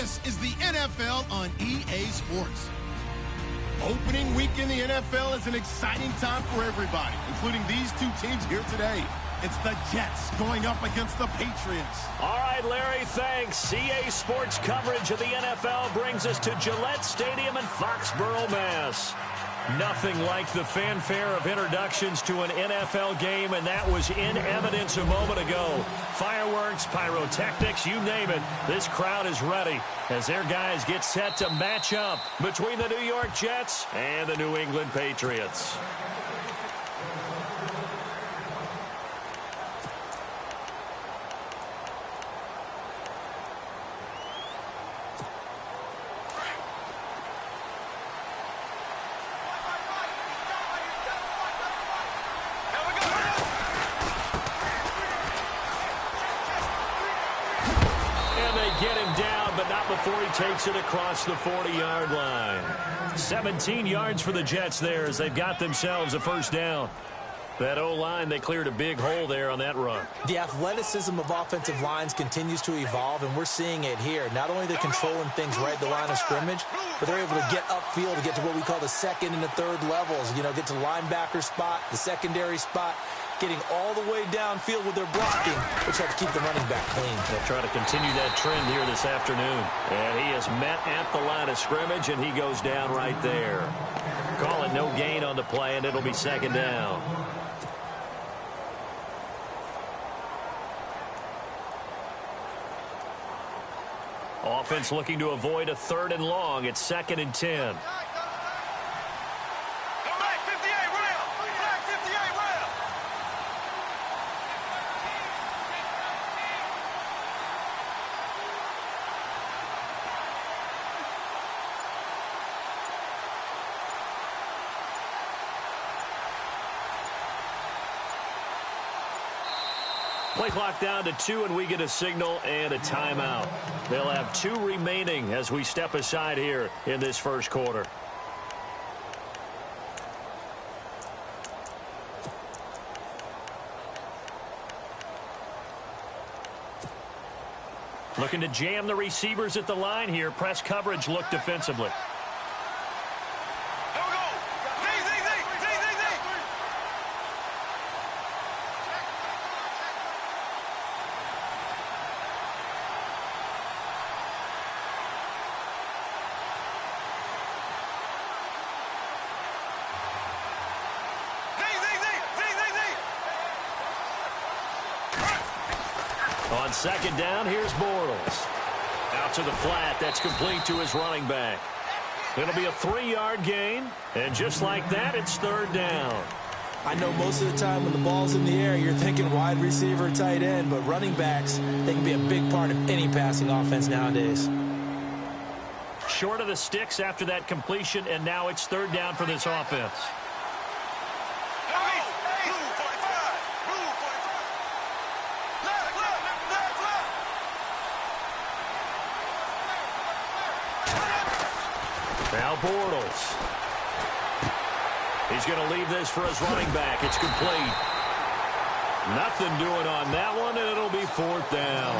This is the NFL on EA Sports. Opening week in the NFL is an exciting time for everybody, including these two teams here today. It's the Jets going up against the Patriots. All right, Larry, thanks. EA Sports coverage of the NFL brings us to Gillette Stadium in Foxborough, Mass. Nothing like the fanfare of introductions to an NFL game, and that was in evidence a moment ago. Fireworks, pyrotechnics, you name it. This crowd is ready as their guys get set to match up between the New York Jets and the New England Patriots. Get him down, but not before he takes it across the 40-yard line. 17 yards for the Jets there as they've got themselves a first down. That O-line, they cleared a big hole there on that run. The athleticism of offensive lines continues to evolve, and we're seeing it here. Not only are they controlling things right at the line of scrimmage, but they're able to get upfield to get to what we call the second and the third levels. You know, get to linebacker spot, the secondary spot, getting all the way downfield with their blocking, which helps keep the running back clean. They'll try to continue that trend here this afternoon. And he is met at the line of scrimmage, and he goes down right there. Call it no gain on the play, and it'll be second down. Offense looking to avoid a 3rd and long. It's 2nd and 10. Play clock down to 2, and we get a signal and a timeout. They'll have 2 remaining as we step aside here in this first quarter. Looking to jam the receivers at the line here. Press coverage look defensively. On second down, here's Bortles. Out to the flat. That's complete to his running back. It'll be a 3-yard gain. And just like that, it's 3rd down. I know most of the time when the ball's in the air, you're thinking wide receiver, tight end, but running backs, they can be a big part of any passing offense nowadays. Short of the sticks after that completion, and now it's 3rd down for this offense. Now Bortles. He's going to leave this for his running back. It's complete. Nothing doing on that one, and it'll be 4th down.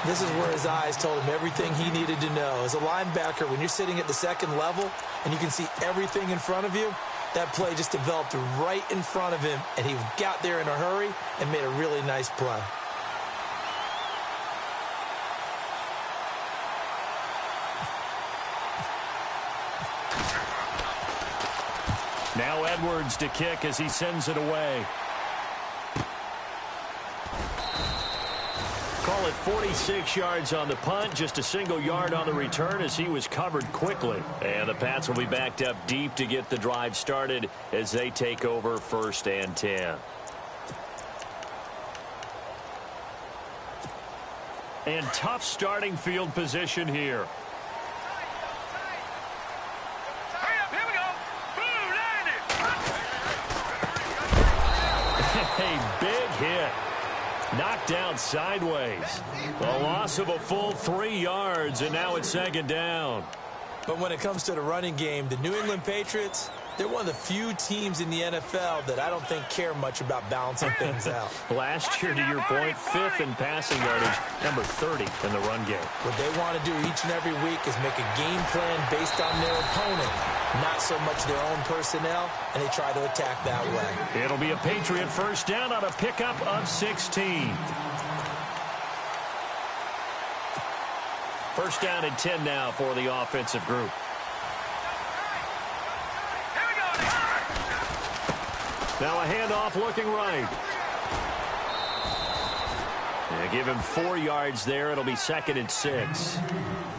This is where his eyes told him everything he needed to know. As a linebacker, when you're sitting at the 2nd level and you can see everything in front of you, that play just developed right in front of him, and he got there in a hurry and made a really nice play. Now Edwards to kick as he sends it away. Call it 46 yards on the punt, just a single yard on the return as he was covered quickly. And the Pats will be backed up deep to get the drive started as they take over 1st and 10. And tough starting field position here. A big hit. Knocked down sideways. A loss of a full 3 yards, and now it's 2nd down. But when it comes to the running game, the New England Patriots, They're one of the few teams in the NFL that I don't think care much about balancing things out. Last year, to your point, 5th in passing yardage, number 30 in the run game. What they want to do each and every week is make a game plan based on their opponent, not so much their own personnel, and they try to attack that way. It'll be a Patriot first down on a pickup of 16. First down and 10 now for the offensive group. Now a handoff looking right. Yeah, give him 4 yards there. It'll be 2nd and 6.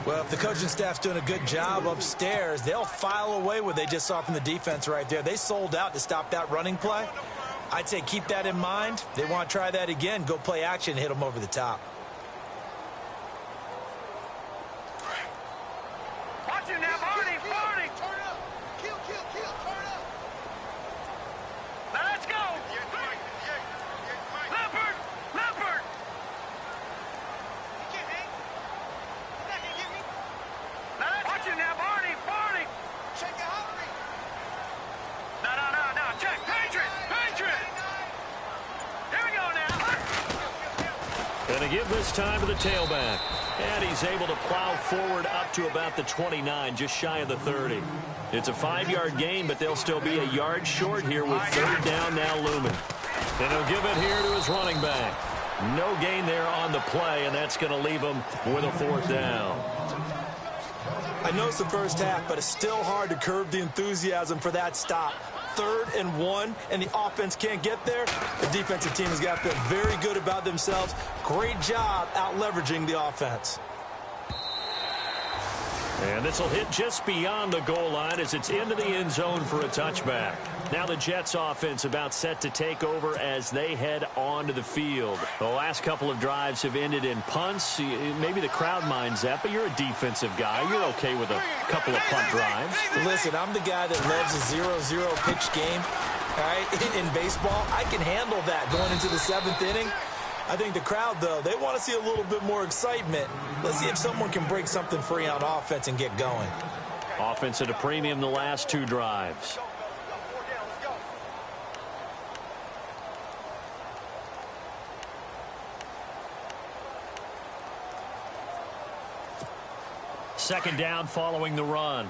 Well, if the coaching staff's doing a good job upstairs, they'll file away what they just saw from the defense right there. They sold out to stop that running play. I'd say keep that in mind. They want to try that again. Go play action and hit them over the top. Watch him now, Barney! Barney! Turn up! Kill! Turn up! Now let's go! Leopard! Leopard! You can't hang. You're not gonna get me. Now let's watch him now, Barney! Barney! Check it out, Reed. No. Check! Patriot! Here we go now! Gonna give this time to the tailback. And he's able to plow forward up to about the 29, just shy of the 30. It's a 5-yard gain, but they'll still be a yard short here with 3rd down now looming. And he'll give it here to his running back. No gain there on the play, and that's going to leave him with a 4th down. I know it's the first half, but it's still hard to curb the enthusiasm for that stop. 3rd and 1, and the offense can't get there. The defensive team has got to feel very good about themselves. Great job out leveraging the offense. And this will hit just beyond the goal line as it's into the end zone for a touchback. Now the Jets offense about set to take over as they head onto the field. The last couple of drives have ended in punts. Maybe the crowd minds that, but you're a defensive guy. You're okay with a couple of punt drives. Listen, I'm the guy that loves a 0-0 pitch game. All right, in baseball, I can handle that going into the 7th inning. I think the crowd, though, they want to see a little bit more excitement. Let's see if someone can break something free on offense and get going. Offense at a premium the last 2 drives. Second down following the run.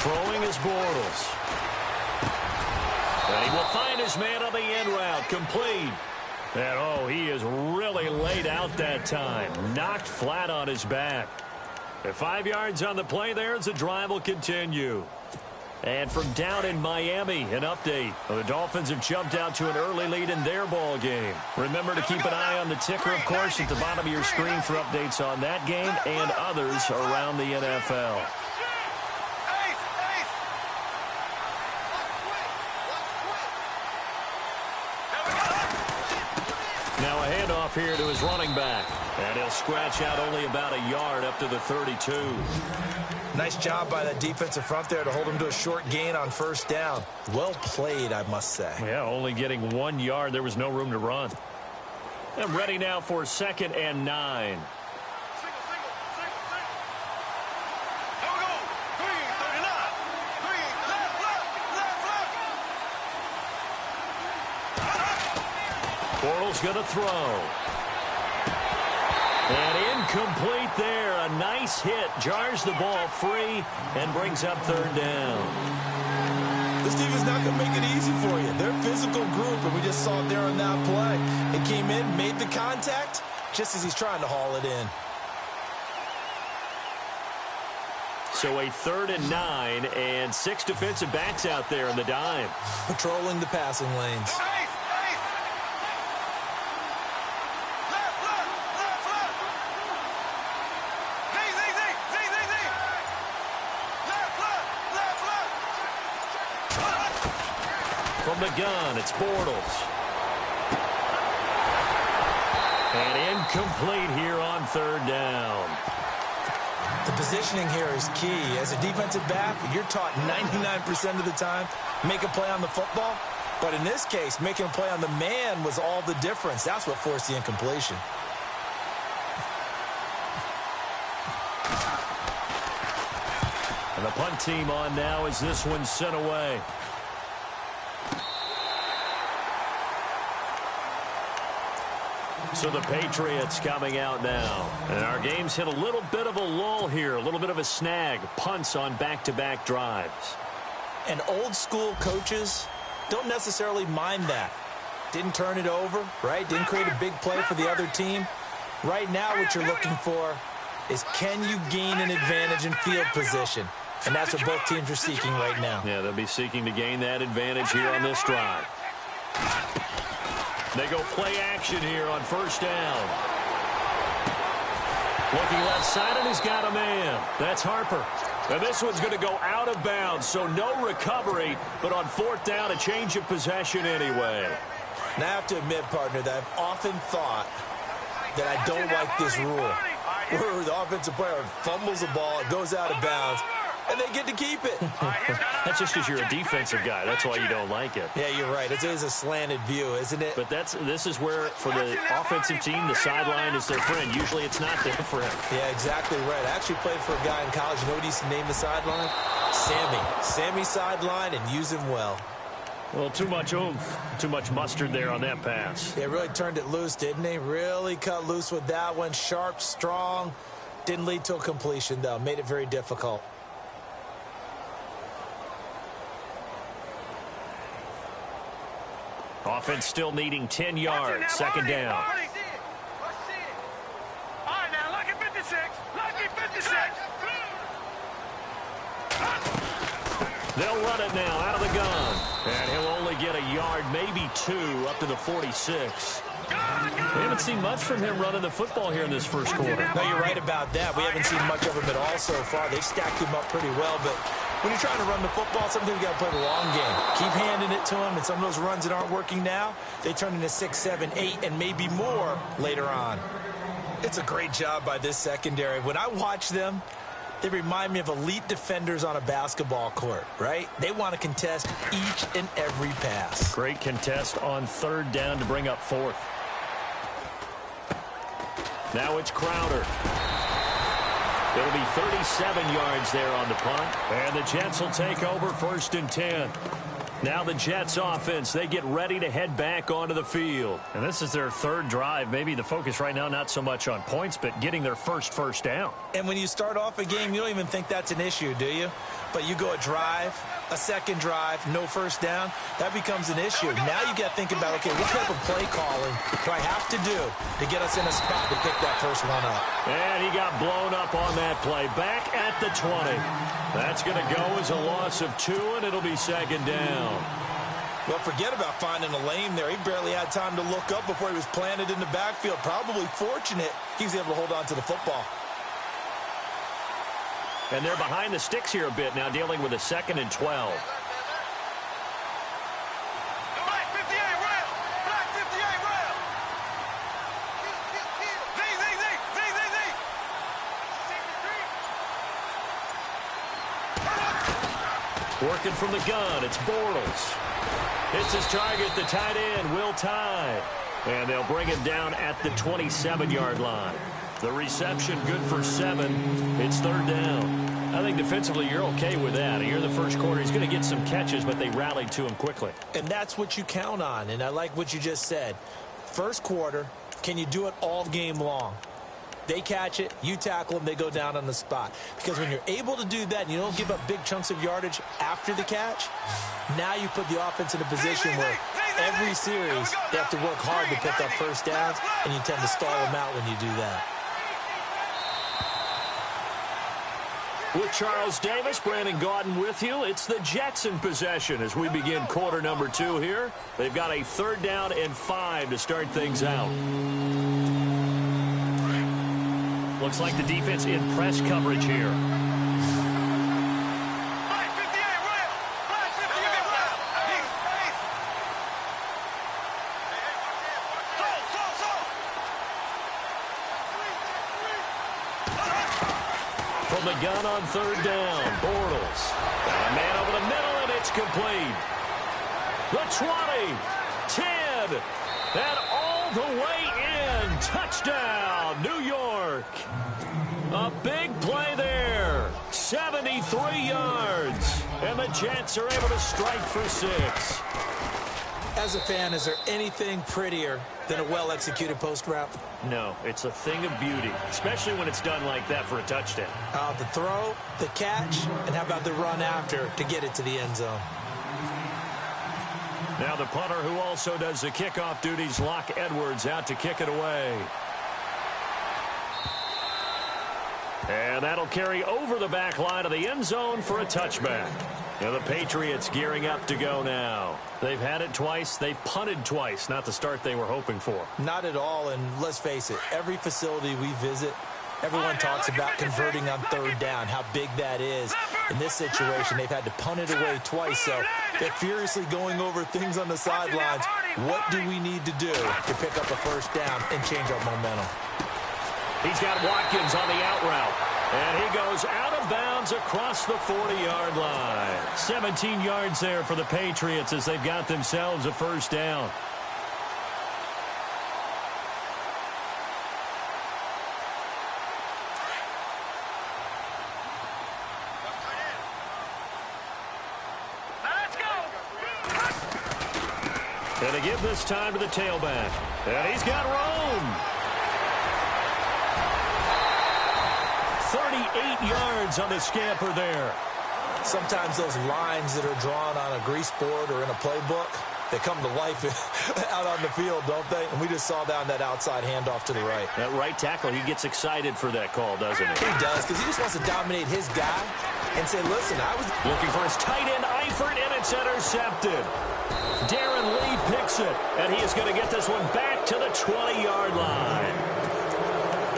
Throwing is Bortles. And he will find his man on the end route. Complete. And, he is really laid out that time. Knocked flat on his back. At 5 yards on the play there as the drive will continue. And from down in Miami, an update. The Dolphins have jumped out to an early lead in their ball game. Remember to keep an eye on the ticker, of course, at the bottom of your screen for updates on that game and others around the NFL. Now a handoff here to his running back. And he'll scratch out only about a yard up to the 32. Nice job by that defensive front there to hold him to a short gain on first down. Well played, I must say. Yeah, only getting 1 yard. There was no room to run. And ready now for 2nd and 9. Bortles going to throw. And incomplete there. A nice hit. Jars the ball free and brings up 3rd down. This team is not going to make it easy for you. They're a physical group, and we just saw it there on that play. It came in, made the contact, just as he's trying to haul it in. So a 3rd and 9 and 6 defensive backs out there in the dime. Patrolling the passing lanes. From the gun, it's Bortles. And incomplete here on 3rd down. The positioning here is key. As a defensive back, you're taught 99% of the time, make a play on the football. But in this case, making a play on the man was all the difference. That's what forced the incompletion. And the punt team on now as this one's sent away. So the Patriots coming out now. And our game's hit a little bit of a lull here, a little bit of a snag. Punts on back-to-back drives. And old school coaches don't necessarily mind that. Didn't turn it over, right? Didn't create a big play for the other team. Right now what you're looking for is, can you gain an advantage in field position? And that's what both teams are seeking right now. Yeah, they'll be seeking to gain that advantage here on this drive. They go play action here on first down. Looking left side, and he's got a man. That's Harper. And this one's going to go out of bounds, so no recovery, but on fourth down, a change of possession anyway. Now, I have to admit, partner, that I've often thought that I don't like this rule, where the offensive player fumbles the ball, it goes out of bounds, and they get to keep it. That's just because you're a defensive guy. That's why you don't like it. Yeah, you're right. It is a slanted view, isn't it? But this is where, for the offensive team, the sideline is their friend. Usually it's not their friend. Yeah, exactly right. I actually played for a guy in college. You know what he used to name the sideline? Sammy. Sammy sideline, and use him well. Well, too much oomph, too much mustard there on that pass. They really turned it loose, didn't they? Really cut loose with that one. Sharp, strong. Didn't lead to a completion, though. Made it very difficult. Offense still needing 10 yards. Second down. All right, now, lucky 56. Lucky 56. They'll run it now out of the gun. And he'll only get a yard, maybe two, up to the 46. We haven't seen much from him running the football here in this first quarter. No, you're right about that. We haven't seen much of him at all so far. They've stacked him up pretty well, but when you're trying to run the football, sometimes you got to play the long game. Keep handing it to him, and some of those runs that aren't working now, they turn into 6, 7, 8, and maybe more later on. It's a great job by this secondary. When I watch them, they remind me of elite defenders on a basketball court, right? They want to contest each and every pass. Great contest on third down to bring up fourth. Now it's Crowder. It'll be 37 yards there on the punt. And the Jets will take over first and 10. Now the Jets offense, they get ready to head back onto the field. And this is their third drive. Maybe the focus right now not so much on points, but getting their first down. And when you start off a game, you don't even think that's an issue, do you? But you go a drive, a second drive, no first down, that becomes an issue. Now you got to think about, okay, what type of play calling do I have to do to get us in a spot to pick that first one up? And he got blown up on that play. Back at the 20. That's going to go as a loss of 2, and it'll be second down. Well, forget about finding a lane there. He barely had time to look up before he was planted in the backfield. Probably fortunate he was able to hold on to the football. And they're behind the sticks here a bit now, dealing with a 2nd and 12. Black 58 rail. Black 58 rail. Z. Working from the gun, it's Bortles. Hits his target, the tight end, Will Tye. And they'll bring him down at the 27-yard line. The reception good for 7. It's third down. I think defensively you're okay with that. Here in the first quarter, he's going to get some catches, but they rallied to him quickly. And that's what you count on, and I like what you just said. First quarter, can you do it all game long? They catch it, you tackle them, they go down on the spot. Because when you're able to do that and you don't give up big chunks of yardage after the catch, now you put the offense in a position where every series they have to work hard to pick up first downs, and you tend to stall them out when you do that. With Charles Davis, Brandon Gaudin with you. It's the Jets in possession as we begin quarter number 2 here. They've got a third down and 5 to start things out. Looks like the defense in press coverage here. Black 58 rail. Black 58 rail. From the gun on third down, Bortles. And a man over the middle, and it's complete. The 20, 10, and all the way in. Touchdown, New York. A big play there. 73 yards. And the Jets are able to strike for 6. As a fan, is there anything prettier than a well-executed post route? No, it's a thing of beauty, especially when it's done like that for a touchdown. The throw, the catch, and how about the run after to get it to the end zone? Now the punter who also does the kickoff duties, Locke Edwards, out to kick it away. And that'll carry over the back line of the end zone for a touchback. Now the Patriots gearing up to go now. They've had it twice. They've punted twice. Not the start they were hoping for. Not at all, and let's face it, every facility we visit, everyone talks about converting on third down, how big that is. In this situation, they've had to punt it away twice, so they're furiously going over things on the sidelines. What do we need to do to pick up a first down and change our momentum? He's got Watkins on the out route. And he goes out of bounds across the 40-yard line. 17 yards there for the Patriots as they've got themselves a first down. Let's go. And they give this time to the tailback. And he's got Rome. 38 yards on the scamper there. Sometimes those lines that are drawn on a grease board or in a playbook, they come to life out on the field, don't they? And we just saw down that outside handoff to the right. That right tackle, he gets excited for that call, doesn't he? He does, because he just wants to dominate his guy and say, listen, I was looking for his tight end, Eifert, and it's intercepted. Darren Lee picks it, and he is going to get this one back to the 20-yard line.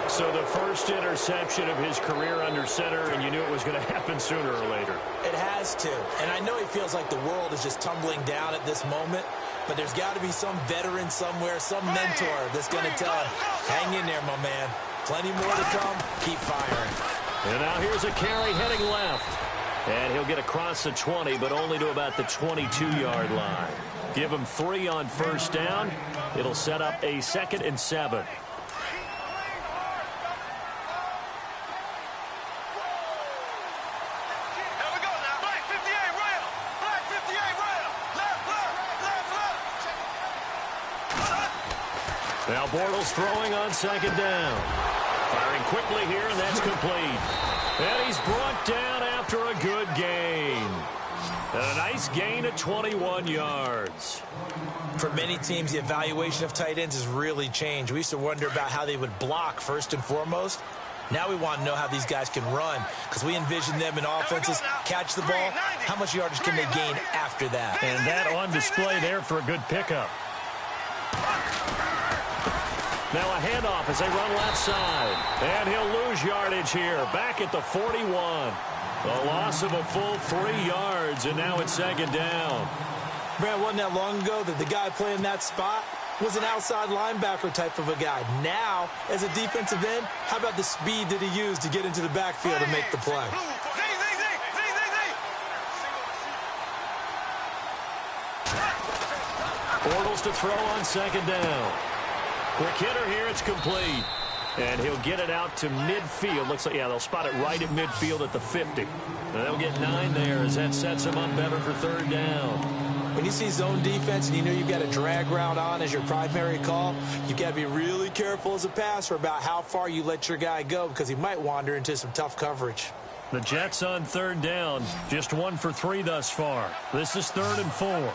So the first interception of his career under center, and you knew it was going to happen sooner or later. It has to. And I know he feels like the world is just tumbling down at this moment, but there's got to be some veteran somewhere, some mentor that's going to tell him, hang in there, my man. Plenty more to come. Keep firing. And now here's a carry heading left. And he'll get across the 20, but only to about the 22-yard line. Give him 3 on first down. It'll set up a 2nd and 7. Now Bortles throwing on 2nd down. Firing quickly here, and that's complete. And he's brought down after a good gain. And a nice gain of 21 yards. For many teams, the evaluation of tight ends has really changed. We used to wonder about how they would block first and foremost. Now we want to know how these guys can run, because we envision them in offenses catch the ball. How much yardage can they gain after that? And that on display there for a good pickup. Now a handoff as they run left side. And he'll lose yardage here. Back at the 41. A loss of a full 3 yards, and now it's 2nd down. Brad, wasn't that long ago that the guy playing that spot was an outside linebacker type of a guy. Now, as a defensive end, how about the speed that he used to get into the backfield and make the play? Bortles to throw on 2nd down. Quick hitter here, it's complete. And he'll get it out to midfield. Looks like, yeah, they'll spot it right at midfield at the 50. And they'll get 9 there as that sets them up better for 3rd down. When you see zone defense and you know you've got a drag route on as your primary call, you've got to be really careful as a passer about how far you let your guy go, because he might wander into some tough coverage. The Jets on 3rd down, just 1 for 3 thus far. This is 3rd and 4.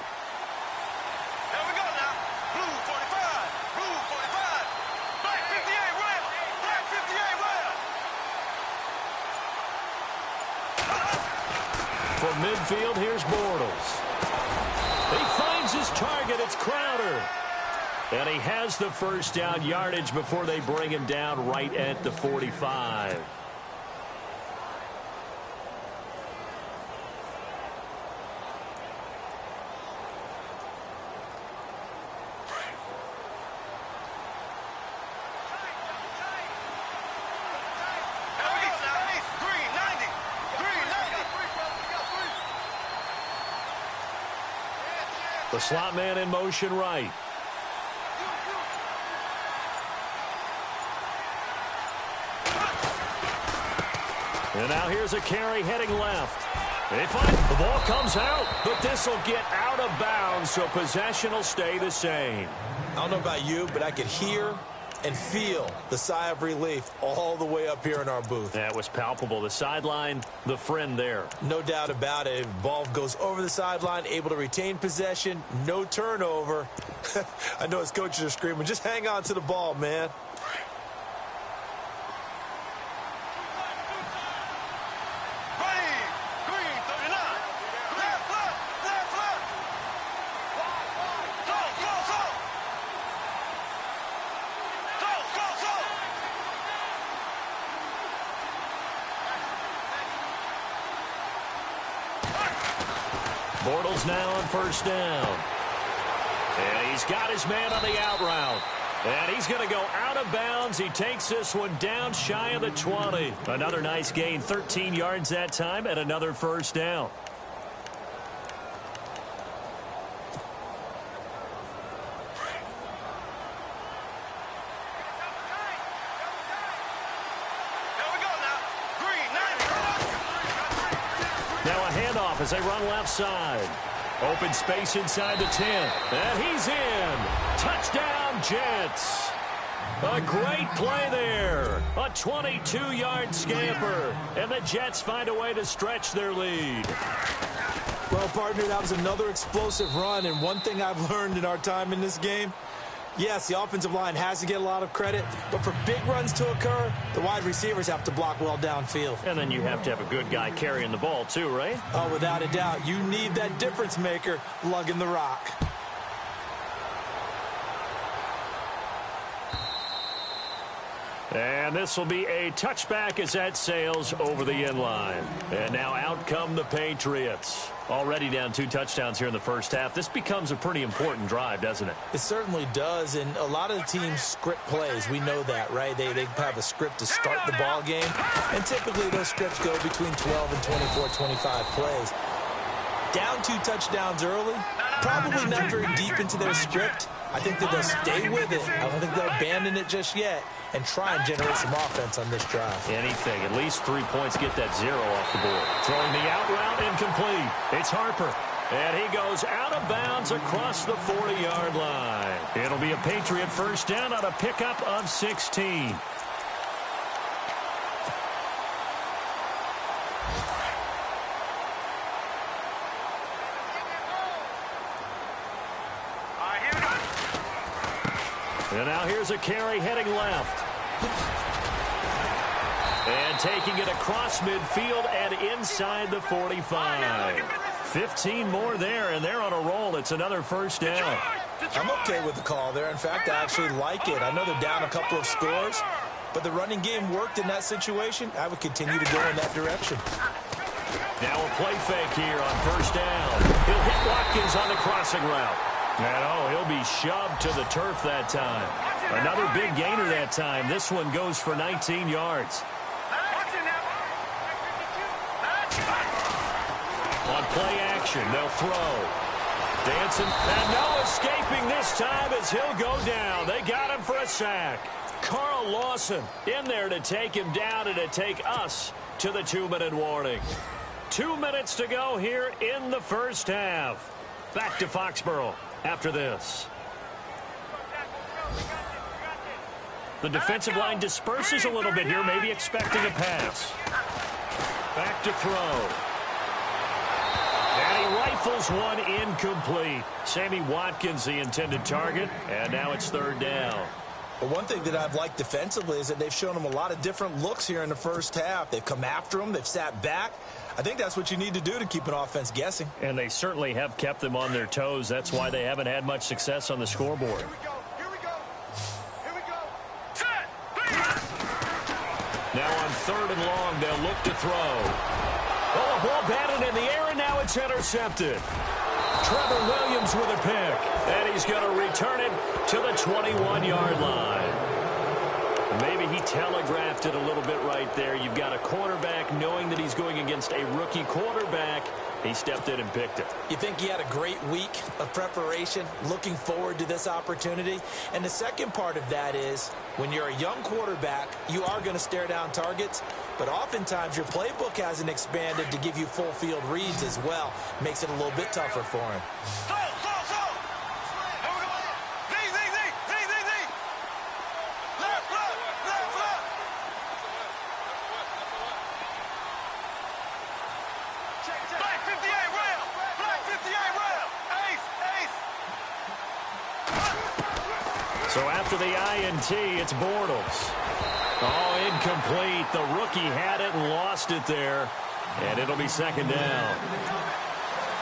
From midfield, here's Bortles. He finds his target. It's Crowder. And he has the first down yardage before they bring him down right at the 45. The slot man in motion right. And now here's a carry heading left. They find the ball comes out, but this will get out of bounds, so possession will stay the same. I don't know about you, but I could hear and feel the sigh of relief all the way up here in our booth. That was palpable. The sideline, the friend there. No doubt about it. Ball goes over the sideline, able to retain possession, no turnover. I know his coaches are screaming, just hang on to the ball, man. Bortles now on first down. And he's got his man on the out route. And he's going to go out of bounds. He takes this one down shy of the 20. Another nice gain, 13 yards that time, and another first down. Now a handoff as they run left side. Open space inside the 10. And he's in. Touchdown, Jets. A great play there. A 22-yard scamper. And the Jets find a way to stretch their lead. Well, partner, that was another explosive run. And one thing I've learned in our time in this game, yes, the offensive line has to get a lot of credit, but for big runs to occur, the wide receivers have to block well downfield. And then you have to have a good guy carrying the ball too, right? Oh, without a doubt. You need that difference maker lugging the rock. And this will be a touchback as that sails over the end line. And now out come the Patriots. Already down 2 touchdowns here in the first half. This becomes a pretty important drive, doesn't it? It certainly does, and a lot of the teams script plays. We know that, right? They have a script to start the ball game, and typically those scripts go between 12 and 24, 25 plays. Down 2 touchdowns early, probably not very deep into their script. I think that they'll stay with it. I don't think they'll abandon it just yet and try and generate some offense on this drive. Anything. At least 3 points. Get that 0 off the board. Throwing the out route incomplete. It's Harper. And he goes out of bounds across the 40-yard line. It'll be a Patriot first down on a pickup of 16. And now here's a carry heading left. And taking it across midfield and inside the 45. 15 more there, and they're on a roll. It's another first down. I'm okay with the call there. In fact, I actually like it. I know they're down a couple of scores, but the running game worked in that situation. I would continue to go in that direction. Now a play fake here on first down. He'll hit Watkins on the crossing route. And, he'll be shoved to the turf that time. Another big gainer that time. This one goes for 19 yards. On play action, they'll throw. Dancing, and no escaping this time as he'll go down. They got him for a sack. Carl Lawson in there to take him down and to take us to the 2-minute warning. 2 minutes to go here in the first half. Back to Foxborough after this. The defensive line disperses a little bit here, maybe expecting a pass. Back to throw. And he rifles one incomplete. Sammy Watkins, the intended target, and now it's third down. But one thing that I've liked defensively is that they've shown him a lot of different looks here in the first half. They've come after him. They've sat back. I think that's what you need to do to keep an offense guessing. And they certainly have kept them on their toes. That's why they haven't had much success on the scoreboard. Here we go. Here we go. Now on third and long, they'll look to throw. Oh, a ball batted in the air, and now it's intercepted. Trevor Williams with a pick, and he's going to return it to the 21-yard line. Maybe he telegraphed it a little bit right there. You've got a quarterback knowing that he's going against a rookie quarterback. He stepped in and picked it. You think he had a great week of preparation, looking forward to this opportunity? And the second part of that is, when you're a young quarterback, you are going to stare down targets, but oftentimes your playbook hasn't expanded to give you full field reads as well. Makes it a little bit tougher for him. So after the INT, it's Bortles. Oh, incomplete. The rookie had it and lost it there. And it'll be second down.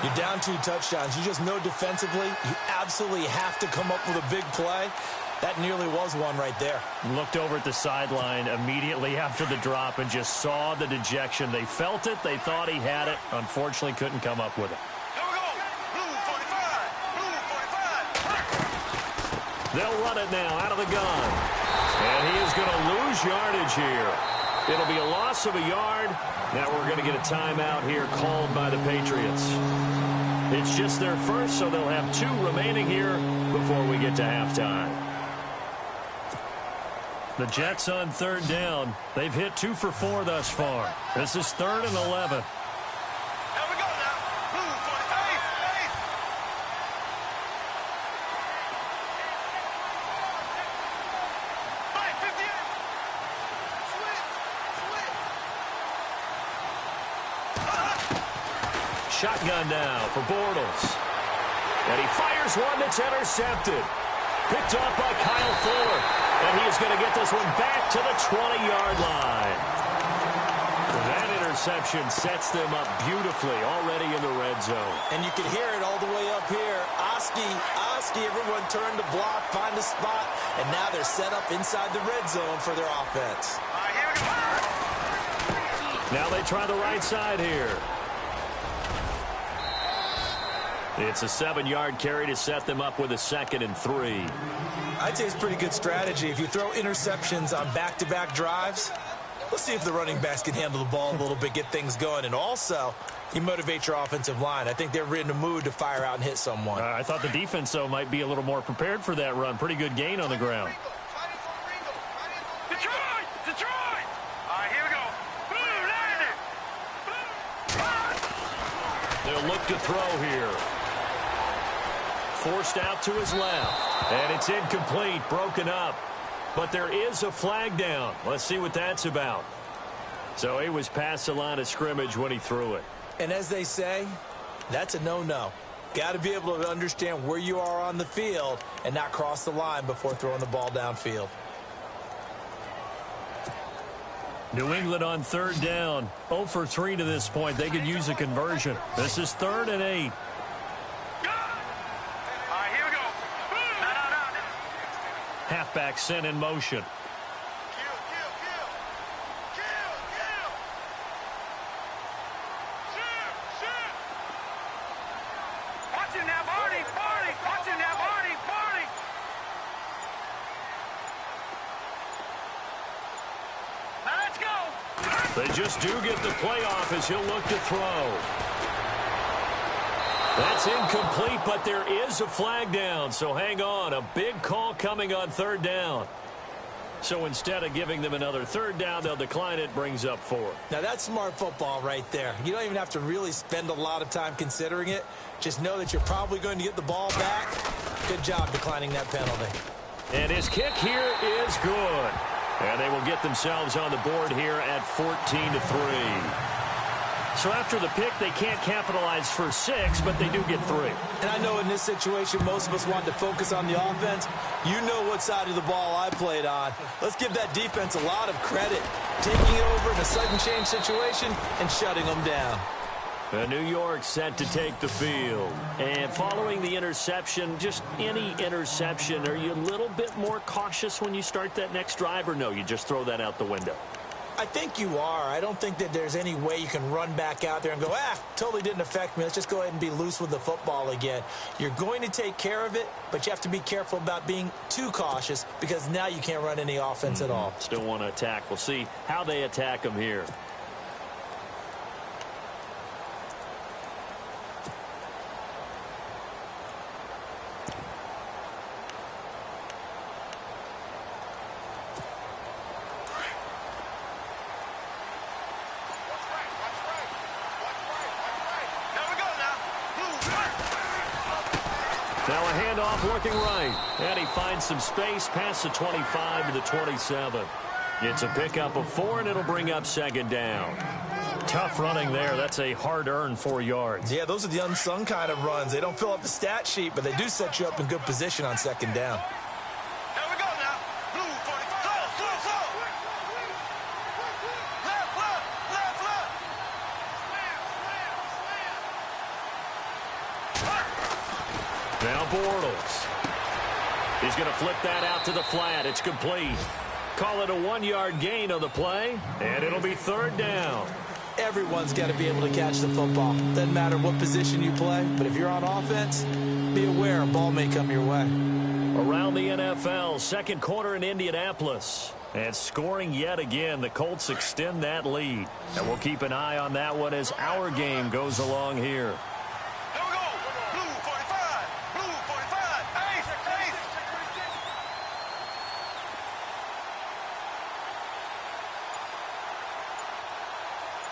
You're down 2 touchdowns. You just know defensively you absolutely have to come up with a big play. That nearly was one right there. Looked over at the sideline immediately after the drop and just saw the dejection. They felt it. They thought he had it. Unfortunately, couldn't come up with it. They'll run it now out of the gun. And he is going to lose yardage here. It'll be a loss of a yard. Now we're going to get a timeout here called by the Patriots. It's just their first, so they'll have 2 remaining here before we get to halftime. The Jets on third down. They've hit 2 for 4 thus far. This is 3rd and 11. Shotgun now for Bortles. And he fires one that's intercepted. Picked off by Kyle Fuller. And he is going to get this one back to the 20-yard line. That interception sets them up beautifully already in the red zone. And you can hear it all the way up here. Oski, everyone turned to block, find a spot, and now they're set up inside the red zone for their offense. Now they try the right side here. It's a 7-yard carry to set them up with a 2nd and 3. I'd say it's pretty good strategy. If you throw interceptions on back-to-back drives, let's see if the running backs can handle the ball a little bit, get things going. And also, you motivate your offensive line. I think they're in the mood to fire out and hit someone. I thought the defense, though, might be a little more prepared for that run. Pretty good gain on the ground. Detroit! All right, here we go. They'll look to throw here. Forced out to his left. And it's incomplete, broken up. But there is a flag down. Let's see what that's about. So he was past the line of scrimmage when he threw it. And as they say, that's a no-no. Got to be able to understand where you are on the field and not cross the line before throwing the ball downfield. New England on third down. 0 for 3 to this point. They could use a conversion. This is 3rd and 8. Halfback sent in motion. Watch him now, Barney! Watch him now, Barney! Now let's go! They just do get the playoff as he'll look to throw. That's incomplete, but there is a flag down, so hang on. A big call coming on third down. So instead of giving them another third down, they'll decline it, brings up 4. Now, that's smart football right there. You don't even have to really spend a lot of time considering it. Just know that you're probably going to get the ball back. Good job declining that penalty. And his kick here is good. And they will get themselves on the board here at 14-3. So after the pick, they can't capitalize for 6, but they do get 3. And I know in this situation, most of us want to focus on the offense. You know what side of the ball I played on. Let's give that defense a lot of credit. Taking it over in a sudden change situation and shutting them down. New York set to take the field. And following the interception, just any interception, are you a little bit more cautious when you start that next drive, or no, you just throw that out the window? I think you are. I don't think that there's any way you can run back out there and go, totally didn't affect me. Let's just go ahead and be loose with the football again. You're going to take care of it, but you have to be careful about being too cautious because now you can't run any offense at all. Still want to attack. We'll see how they attack them here. Now a handoff looking right. And he finds some space past the 25 to the 27. It's a pickup of 4, and it'll bring up second down. Tough running there. That's a hard-earned 4 yards. Yeah, those are the unsung kind of runs. They don't fill up the stat sheet, but they do set you up in good position on second down. Here we go now. Blue 45. Slow. Left. Now Bortles. He's going to flip that out to the flat. It's complete. Call it a 1-yard gain on the play, and it'll be third down. Everyone's got to be able to catch the football. Doesn't matter what position you play, but if you're on offense, be aware a ball may come your way. Around the NFL, second quarter in Indianapolis. And scoring yet again, the Colts extend that lead. And we'll keep an eye on that one as our game goes along here. Here we go. Blue 45. Ace.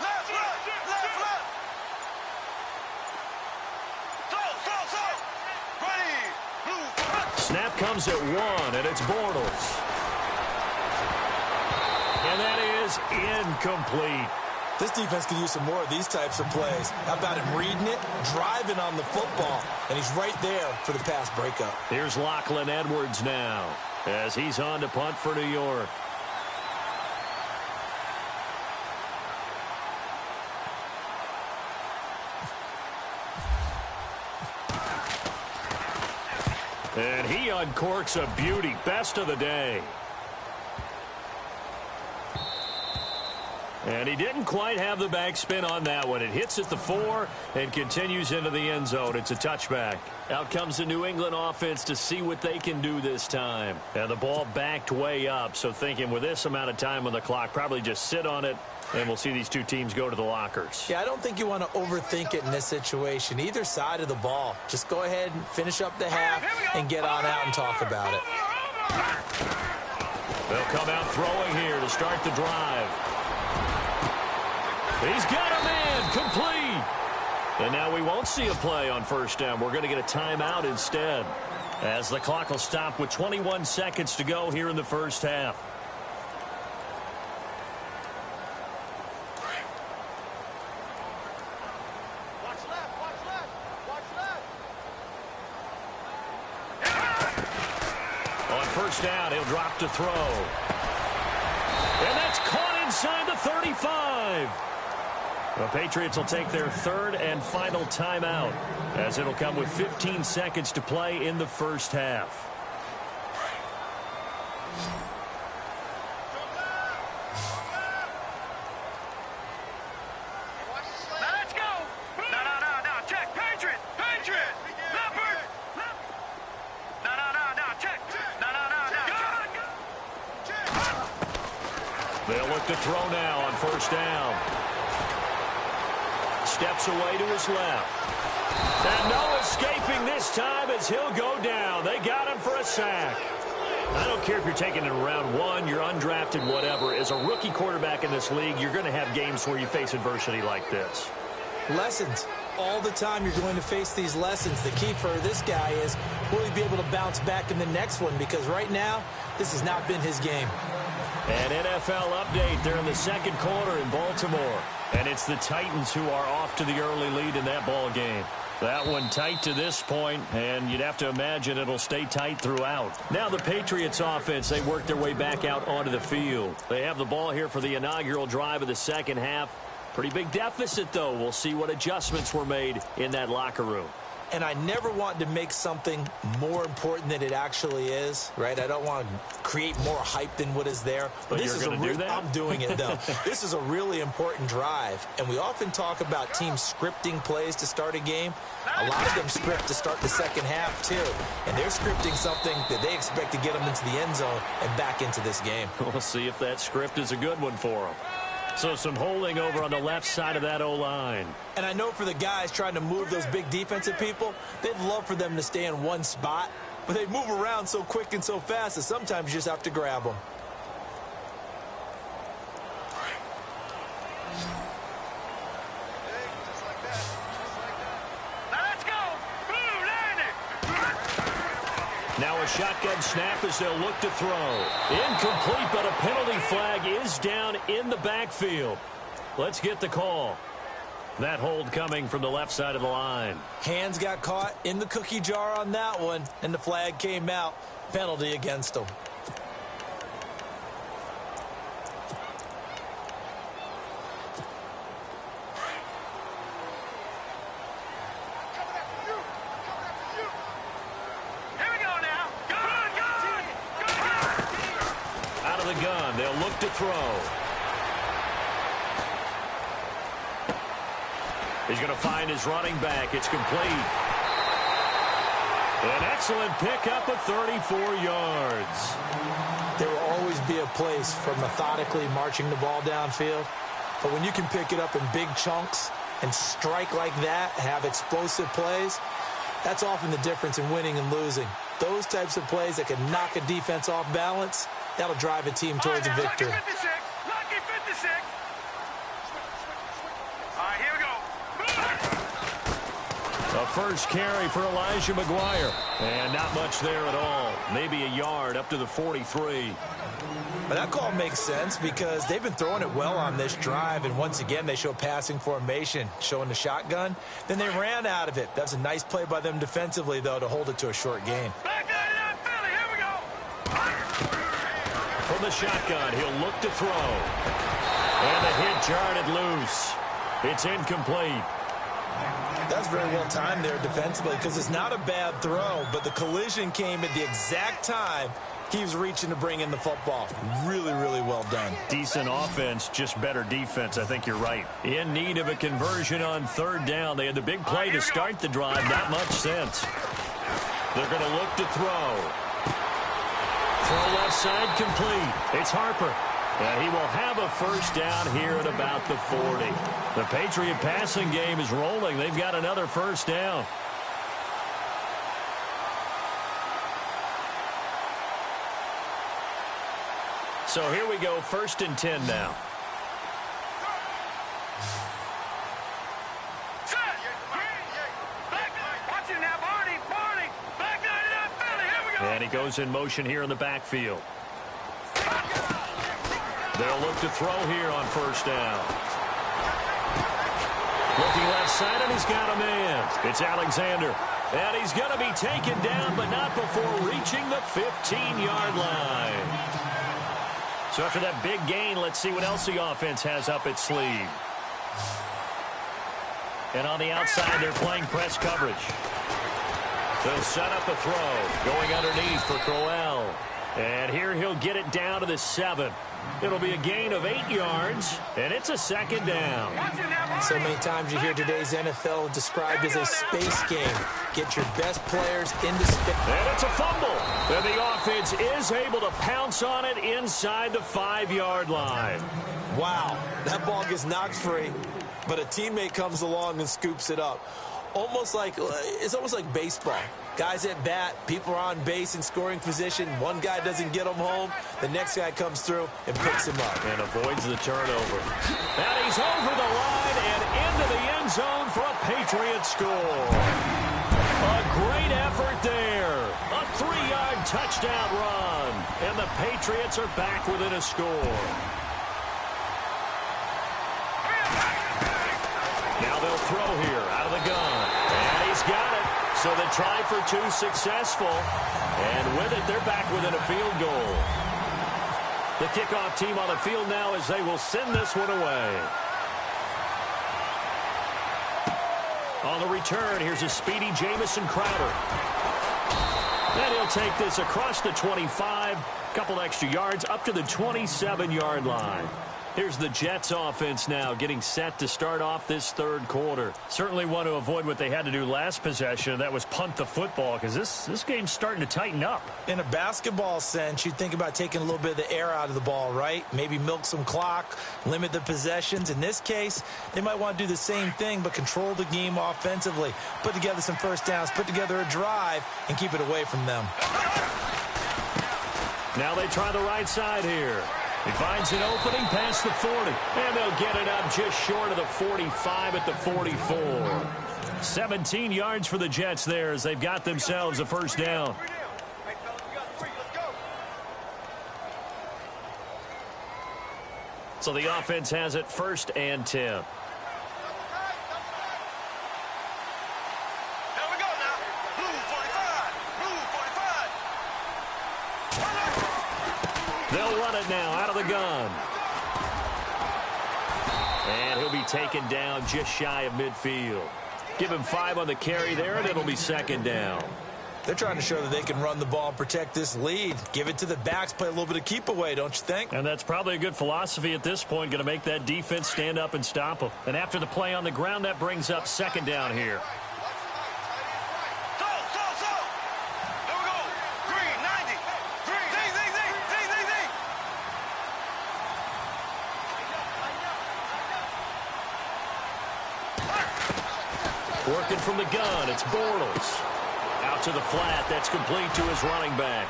Left. Slow. Ready. Blue 45. Snap comes at 1, and it's Bortles. And that is incomplete. This defense could use some more of these types of plays. How about him reading it, driving on the football, and he's right there for the pass breakup. Here's Lachlan Edwards now as he's on to punt for New York. And he uncorks a beauty. Best of the day. And he didn't quite have the backspin on that one. It hits at the 4 and continues into the end zone. It's a touchback. Out comes the New England offense to see what they can do this time. And the ball backed way up. So thinking with this amount of time on the clock, probably just sit on it, and we'll see these two teams go to the lockers. Yeah, I don't think you want to overthink it in this situation. Either side of the ball. Just go ahead and finish up the half and get on out and talk about it. They'll come out throwing here to start the drive. He's got a man complete. And now we won't see a play on first down. We're going to get a timeout instead, as the clock will stop with 21 seconds to go here in the first half. Watch left. On first down, he'll drop to throw. And that's caught inside the 35. The Patriots will take their third and final timeout, as it'll come with 15 seconds to play in the first half. Now let's go. No. Check. Patriot. Leopard. No. Check. No. They'll look to throw now on first down. Steps away to his left. And no escaping this time as he'll go down. They got him for a sack. I don't care if you're taking it in round 1, you're undrafted, whatever. As a rookie quarterback in this league, you're going to have games where you face adversity like this. Lessons. All the time you're going to face these lessons. The key for this guy is, will he be able to bounce back in the next one? Because right now, this has not been his game. An NFL update. They're in the second quarter in Baltimore. And it's the Titans who are off to the early lead in that ball game. That one tight to this point, and you'd have to imagine it'll stay tight throughout. Now the Patriots offense, they work their way back out onto the field. They have the ball here for the inaugural drive of the second half. Pretty big deficit, though. We'll see what adjustments were made in that locker room. And I never want to make something more important than it actually is, right? I don't want to create more hype than what is there. But this is do that? I'm doing it, though. This is a really important drive. And we often talk about teams scripting plays to start a game. A lot of them script to start the second half, too. And they're scripting something that they expect to get them into the end zone and back into this game. We'll see if that script is a good one for them. So some holding over on the left side of that O-line. And I know for the guys trying to move those big defensive people, they'd love for them to stay in one spot, but they move around so quick and so fast that sometimes you just have to grab them. Now let's go. Now a shotgun snap as they'll look to throw. Incomplete, but a penalty flag is down in the backfield. Let's get the call. That hold coming from the left side of the line. Hands got caught in the cookie jar on that one, and the flag came out. Penalty against them. The gun. They'll look to throw. He's going to find his running back. It's complete. An excellent pickup of 34 yards. There will always be a place for methodically marching the ball downfield. But when you can pick it up in big chunks and strike like that, have explosive plays, that's often the difference in winning and losing. Those types of plays that can knock a defense off balance, that'll drive a team towards a victory. Lucky 56. Lucky 56. All right, here we go. A first carry for Elijah McGuire. And not much there at all. Maybe a yard up to the 43. But that call makes sense because they've been throwing it well on this drive, and once again they show passing formation, showing the shotgun. Then they ran out of it. That's a nice play by them defensively, though, to hold it to a short gain. Back line, Philly. Here we go. From the shotgun, he'll look to throw. And the hit jarred loose. It's incomplete. That's very well timed there defensively because it's not a bad throw, but the collision came at the exact time he was reaching to bring in the football. Really, really well done. Decent offense, just better defense. I think you're right. In need of a conversion on third down. They had the big play to start the drive. Not much sense. They're going to look to throw. Throw left side complete. It's Harper. And he will have a first down here at about the 40. The Patriot passing game is rolling. They've got another first down. So here we go, 1st and 10 now. And he goes in motion here in the backfield. They'll look to throw here on first down. Looking left side, and he's got a man. It's Alexander. And he's going to be taken down, but not before reaching the 15-yard line. So after that big gain, let's see what else the offense has up its sleeve. And on the outside, they're playing press coverage. They'll set up a throw. Going underneath for Crowell. And here he'll get it down to the 7. It'll be a gain of 8 yards, and it's a second down. So many times you hear today's NFL described as a space game. Get your best players into space. And it's a fumble. And the offense is able to pounce on it inside the 5-yard line. Wow, that ball gets knocked free, but a teammate comes along and scoops it up. It's almost like baseball. Guys at bat, people are on base in scoring position. One guy doesn't get them home. The next guy comes through and picks him up. And avoids the turnover. And he's over the line and into the end zone for a Patriot score. A great effort there. A 3-yard touchdown run. And the Patriots are back within a score. Now they'll throw here out of the gun. And he's got it. So the try for 2 successful. And with it, they're back within a field goal. The kickoff team on the field now as they will send this one away. On the return, here's a speedy Jamison Crowder. And he'll take this across the 25. Couple extra yards up to the 27-yard line. Here's the Jets offense now getting set to start off this third quarter. Certainly want to avoid what they had to do last possession. That was punt the football because this game's starting to tighten up. In a basketball sense, you think about taking a little bit of the air out of the ball, right? Maybe milk some clock, limit the possessions. In this case, they might want to do the same thing but control the game offensively. Put together some first downs, put together a drive, and keep it away from them. Now they try the right side here. He finds an opening past the 40, and they'll get it up just short of the 45 at the 44. 17 yards for the Jets there as they've got themselves a first down. So the offense has it 1st and 10. Here we go now. Blue 45. Blue 45. They'll run it now out of the gun. And he'll be taken down just shy of midfield. Give him 5 on the carry there, and it'll be 2nd down. They're trying to show that they can run the ball and protect this lead. Give it to the backs, play a little bit of keep away, don't you think? And that's probably a good philosophy at this point, going to make that defense stand up and stop them. And after the play on the ground, that brings up 2nd down here. So. Here we go. Green 90. Green. Z. Working from the gun, it's Bortles. Out to the flat, that's complete to his running back.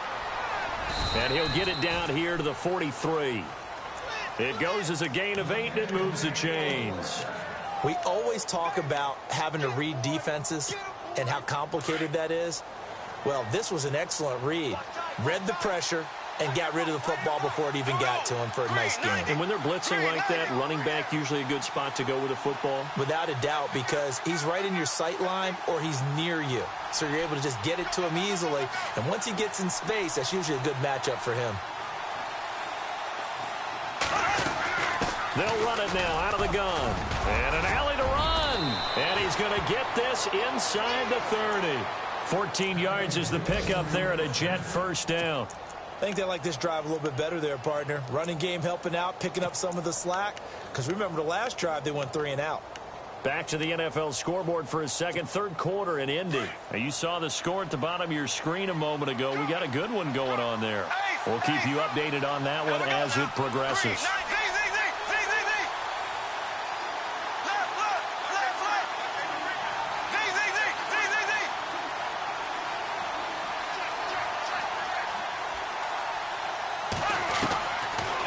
And he'll get it down here to the 43. It goes as a gain of 8, and it moves the chains. We always talk about having to read defenses and how complicated that is. Well, this was an excellent read. Read the pressure and got rid of the football before it even got to him for a nice game. And when they're blitzing like that, running back usually a good spot to go with the football? Without a doubt, because he's right in your sight line or he's near you. So you're able to just get it to him easily. And once he gets in space, that's usually a good matchup for him. They'll run it now out of the gun. And an alley to run. And he's going to get this inside the 30. 14 yards is the pickup there at a Jet 1st down. I think they like this drive a little bit better there, partner. Running game helping out, picking up some of the slack. Because remember the last drive, they went 3 and out. Back to the NFL scoreboard for his third quarter in Indy. Now, you saw the score at the bottom of your screen a moment ago. We got a good one going on there. We'll keep you updated on that one as it progresses.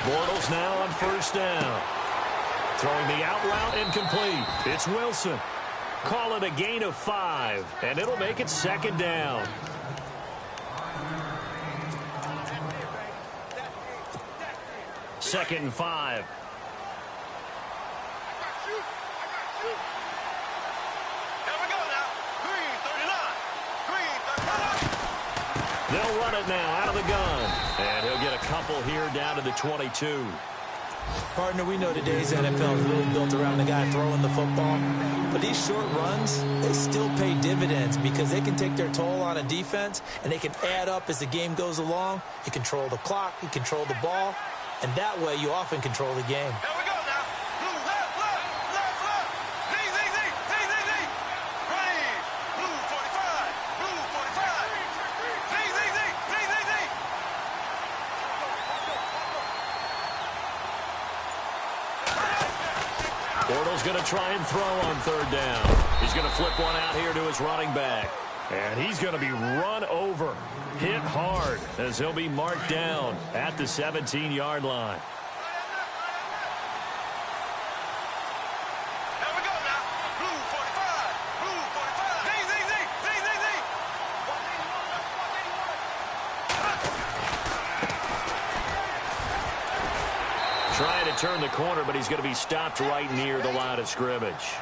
Bortles now on 1st down. Throwing the out route incomplete. It's Wilson. Call it a gain of 5, and it'll make it 2nd down. Second and 5. They'll run it now out of the gun. And he'll get a couple here down to the 22. Partner, we know today's NFL is really built around the guy throwing the football. But these short runs, they still pay dividends because they can take their toll on a defense and they can add up as the game goes along. You control the clock, you control the ball, and that way you often control the game. Here we go now. Blue left. Z. Green. Blue 45. Blue 45. Z. Bortles going to try and throw on 3rd down. He's going to flip one out here to his running back. And he's going to be run over, hit hard, as he'll be marked down at the 17-yard line. Here we go now. Blue 45. Blue 45. Trying to turn the corner, but he's going to be stopped right near the line of scrimmage.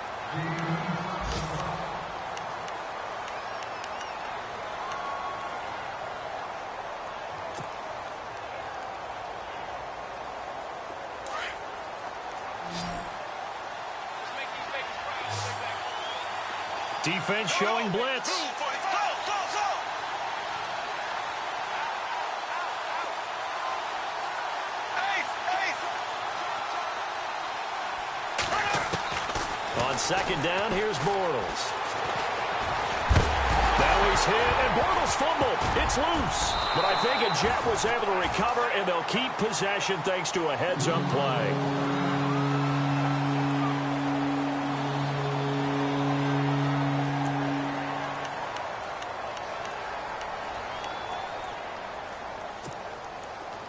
Defense showing blitz. On 2nd down, here's Bortles. Now he's hit, and Bortles fumbled. It's loose. But I think a Jet was able to recover, and they'll keep possession thanks to a heads-up play.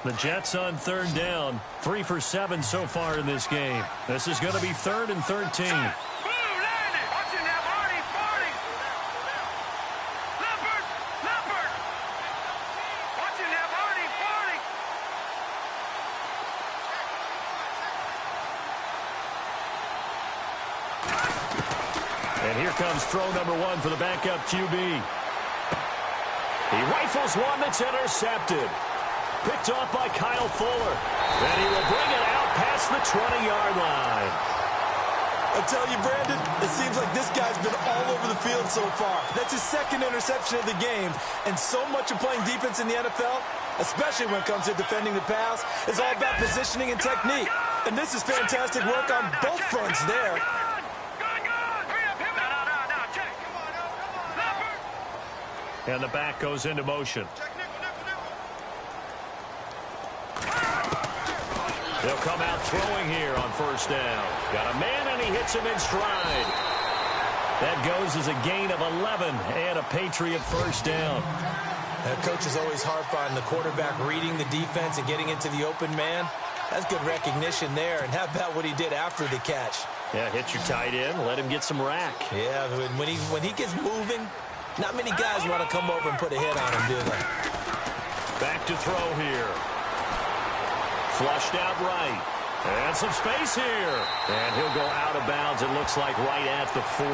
The Jets on 3rd down, 3 for 7 so far in this game. This is going to be 3rd and 13. And here comes throw number 1 for the backup QB. He rifles one that's intercepted. Picked off by Kyle Fuller. And he will bring it out past the 20-yard line. I tell you, Brandon, it seems like this guy's been all over the field so far. That's his second interception of the game. And so much of playing defense in the NFL, especially when it comes to defending the pass, is all about positioning and technique. And this is fantastic work on both fronts there. And the back goes into motion. They'll come out throwing here on first down. Got a man, and he hits him in stride. That goes as a gain of 11 and a Patriot first down. Coaches always harp on the quarterback reading the defense and getting into the open man. That's good recognition there. And how about what he did after the catch? Yeah, hit your tight end, let him get some rack. Yeah, when he gets moving, not many guys want to come over and put a hit on him, do they? Back to throw here. Flushed out right. And some space here. And he'll go out of bounds, it looks like, right at the 40.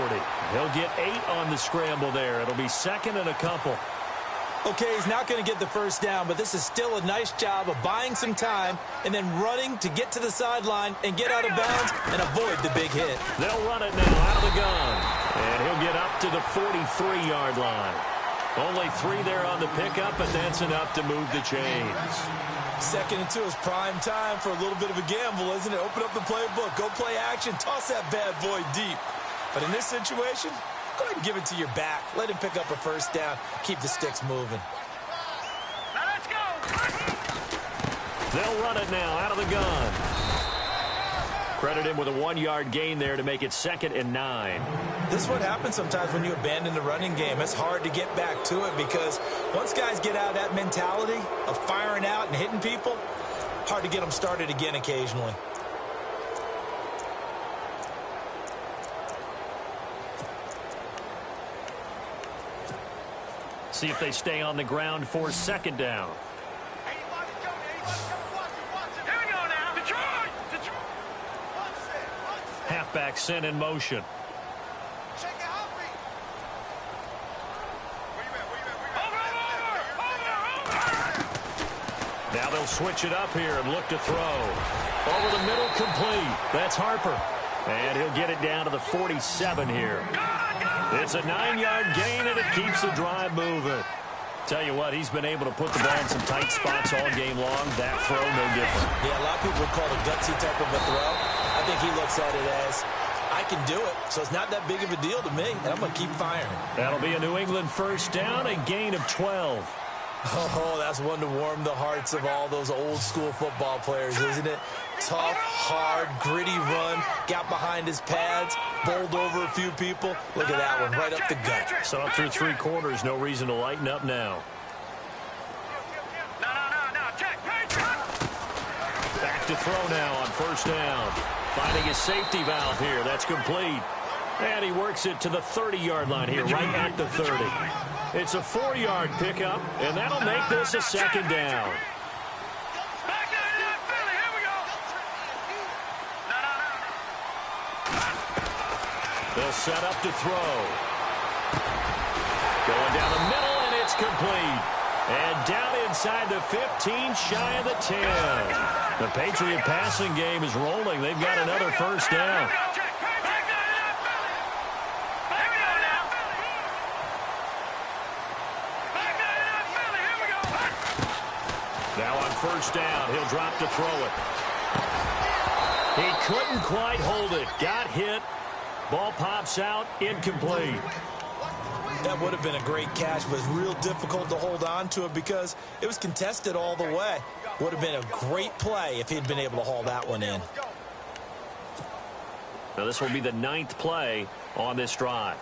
He'll get 8 on the scramble there. It'll be second and a couple. Okay, he's not going to get the first down, but this is still a nice job of buying some time and then running to get to the sideline and get out of bounds and avoid the big hit. They'll run it now out of the gun. And he'll get up to the 43-yard line. Only 3 there on the pickup, but that's enough to move the chains. 2nd and 2 is prime time for a little bit of a gamble, isn't it? Open up the playbook, go play action, toss that bad boy deep. But in this situation, go ahead and give it to your back. Let him pick up a first down. Keep the sticks moving. Now let's go. They'll run it now out of the gun. Credit him with a 1-yard gain there to make it 2nd and 9. This is what happens sometimes when you abandon the running game. It's hard to get back to it because once guys get out of that mentality of firing out and hitting people, hard to get them started again occasionally. See if they stay on the ground for 2nd down. Here we go now. Detroit. Halfback sent in motion. Now they'll switch it up here and look to throw. Over the middle, complete. That's Harper. And he'll get it down to the 47 here. It's a 9-yard gain, and it keeps the drive moving. Tell you what, he's been able to put the ball in some tight spots all game long. That throw, no different. Yeah, a lot of people would call it a gutsy type of a throw. I think he looks at it as, I can do it, so it's not that big of a deal to me, and I'm going to keep firing. That'll be a New England first down, a gain of 12. Oh, that's one to warm the hearts of all those old-school football players, isn't it? Tough, hard, gritty run, got behind his pads, bowled over a few people. Look at that one, right up the gut. So through 3 quarters, no reason to lighten up now. No, check. Back to throw now on first down. Finding his safety valve here. That's complete. And he works it to the 30-yard line here, right at the 30. It's a 4-yard pickup, and that'll make this a 2nd down. Back there, Philly. Here we go. No. They'll set up to throw. Going down the middle, and it's complete. And down inside the 15, shy of the 10. The Patriot passing game is rolling. They've got another first down. Now on first down, he'll drop to throw it. He couldn't quite hold it. Got hit. Ball pops out, incomplete. That would have been a great catch, but it's real difficult to hold on to it because it was contested all the way. Would have been a great play if he'd been able to haul that one in. Now this will be the 9th play on this drive.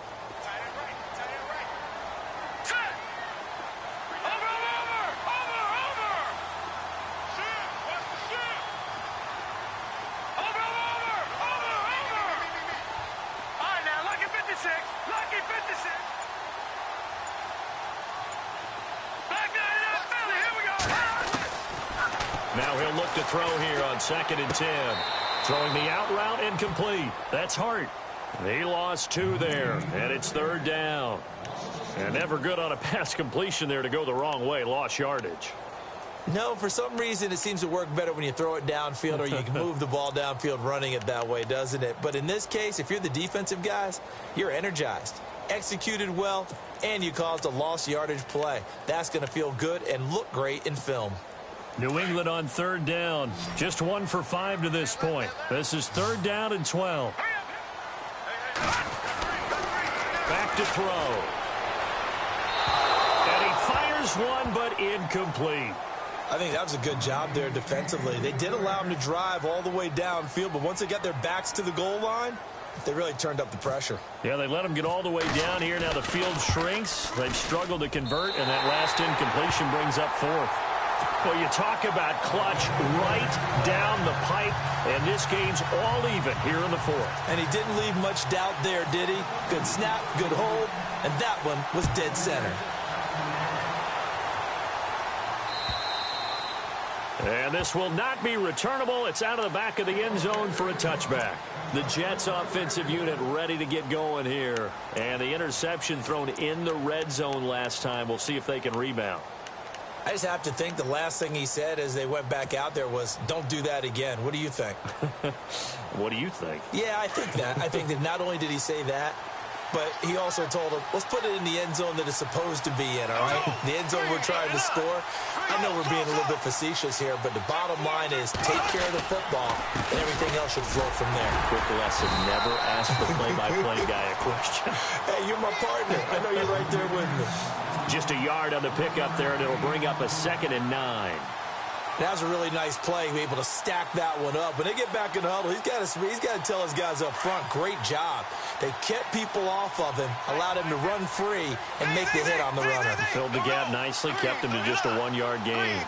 Now he'll look to throw here on 2nd and 10. Throwing the out route incomplete. That's Hart. He lost 2 there, and it's 3rd down. And never good on a pass completion there to go the wrong way. Lost yardage. No, for some reason it seems to work better when you throw it downfield or you can move the ball downfield running it that way, doesn't it? But in this case, if you're the defensive guys, you're energized, executed well, and you caused a lost yardage play. That's going to feel good and look great in film. New England on 3rd down. Just 1 for 5 to this point. This is 3rd down and 12. Back to throw. And he fires one, but incomplete. I think that was a good job there defensively. They did allow him to drive all the way downfield, but once they got their backs to the goal line, they really turned up the pressure. Yeah, they let him get all the way down here. Now the field shrinks. They've struggled to convert, and that last incompletion brings up 4th. Well, you talk about clutch right down the pipe, and this game's all even here in the 4th. And he didn't leave much doubt there, did he? Good snap, good hold, and that one was dead center. And this will not be returnable. It's out of the back of the end zone for a touchback. The Jets offensive unit ready to get going here. And the interception thrown in the red zone last time. We'll see if they can rebound. I just have to think the last thing he said as they went back out there was, don't do that again. What do you think? What do you think? Yeah, I think that. I think that not only did he say that, but he also told him, let's put it in the end zone that it's supposed to be in, all right? The end zone we're trying to score. I know we're being a little bit facetious here, but the bottom line is take care of the football, and everything else should flow from there. Quick lesson, never ask the play-by-play guy a question. Hey, you're my partner. I know you're right there with me. Just a yard on the pickup there, and it'll bring up a 2nd and 9. That was a really nice play, able to stack that one up. When they get back in the huddle, he's got to tell his guys up front, great job. They kept people off of him, allowed him to run free, and make the hit on the runner. He filled the gap nicely, kept him to just a 1-yard gain.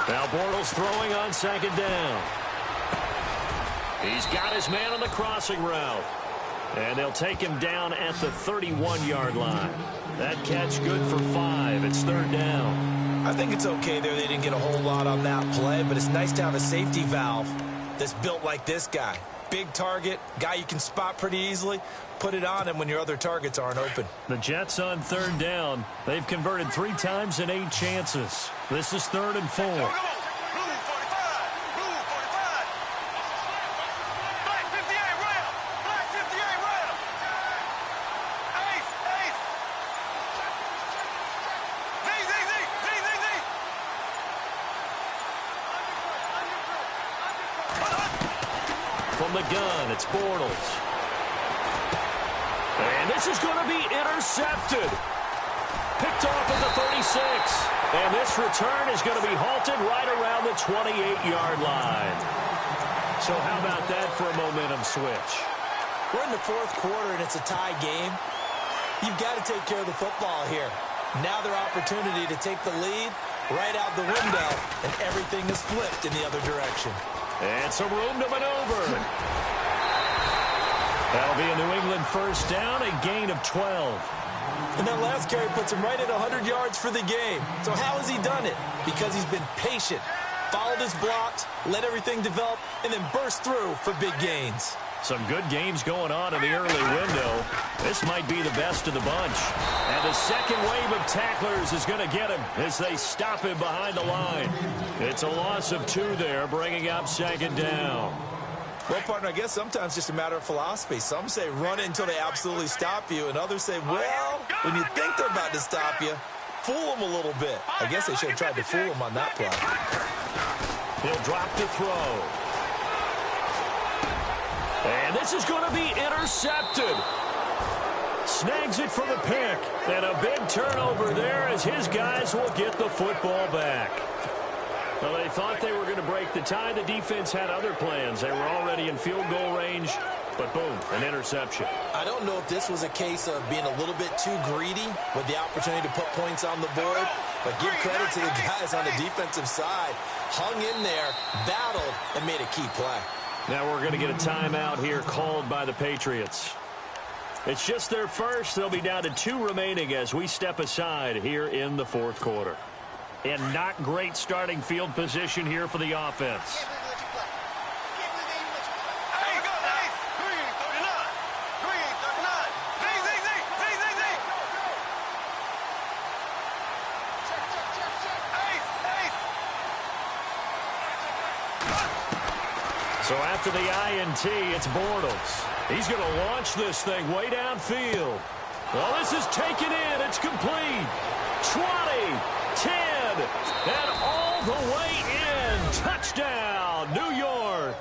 Now Bortles throwing on 2nd down. He's got his man on the crossing route. And they'll take him down at the 31-yard line. That catch good for 5. It's 3rd down. I think it's okay there. They didn't get a whole lot on that play, but it's nice to have a safety valve that's built like this guy. Big target, guy you can spot pretty easily. Put it on him when your other targets aren't open. The Jets on 3rd down. They've converted 3 times in 8 chances. This is 3rd and 4. From the gun, it's Bortles. And this is going to be intercepted. Picked off at the 36. And this return is going to be halted right around the 28-yard line. So how about that for a momentum switch? We're in the 4th quarter, and it's a tie game. You've got to take care of the football here. Now their opportunity to take the lead right out the window, and everything is flipped in the other direction. And some room to maneuver. That'll be a New England 1st down, a gain of 12. And that last carry puts him right at 100 yards for the game. So how has he done it? Because he's been patient, followed his blocks, let everything develop, and then burst through for big gains. Some good games going on in the early window. This might be the best of the bunch. And the second wave of tacklers is going to get him as they stop him behind the line. It's a loss of 2 there, bringing up 2nd down. Well, partner, I guess sometimes it's just a matter of philosophy. Some say run it until they absolutely stop you, and others say, well, when you think they're about to stop you, fool them a little bit. I guess they should have tried to fool him on that play. He'll drop to throw. And this is going to be intercepted. Snags it for the pick. And a big turnover there as his guys will get the football back. Well, they thought they were going to break the tie. The defense had other plans. They were already in field goal range. But boom, an interception. I don't know if this was a case of being a little bit too greedy with the opportunity to put points on the board. But give credit to the guys on the defensive side. Hung in there, battled, and made a key play. Now we're going to get a timeout here called by the Patriots. It's just their first. They'll be down to 2 remaining as we step aside here in the 4th quarter. And not great starting field position here for the offense. So after the INT, it's Bortles. He's going to launch this thing way downfield. Well, this is taken in. It's complete. 20, 10, and all the way in. Touchdown, New York.